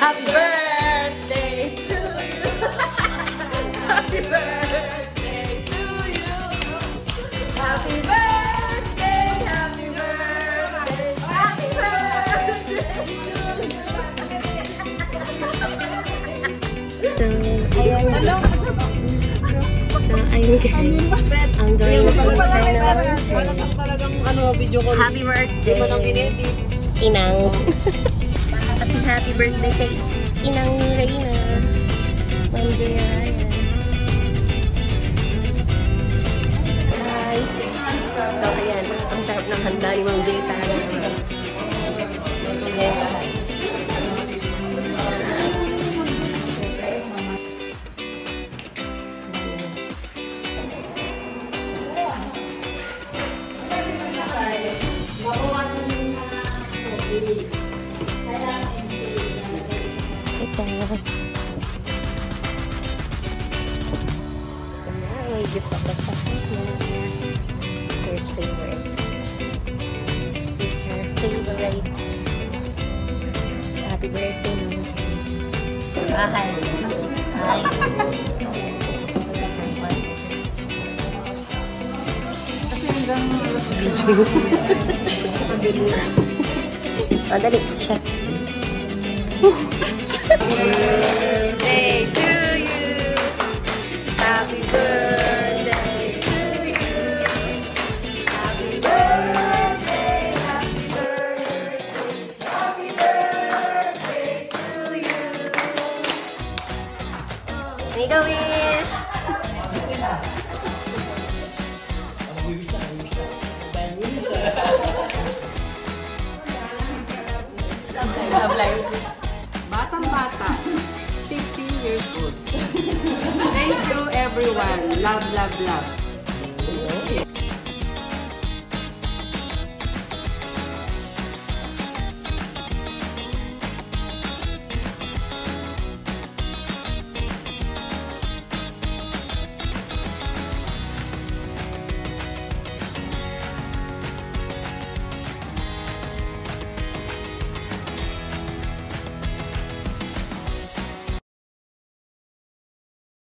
Happy birthday to you. Happy birthday to you. Happy birthday, happy birthday, happy birthday to you. So, ayan. So, ayun guys. Ang gawin ko wala kang talagang video call. happy birthday. Inang. Happy birthday kay Inang Reyna. Ma'am Jay Reyes. Hi. So, ayan. Ang sarap ng handa ni Ma'am Jay Tara. Ito niya yung lahat. Ito. May gift ako sa her favorite. It's her favorite. Happy birthday, Mama. Hi. Hi. Oh, dali. Birthday to you. Happy birthday to you. Happy birthday, happy birthday, happy birthday to you. Make a wish. Batang-bata, 15 years old. Thank you everyone. Love, love, love.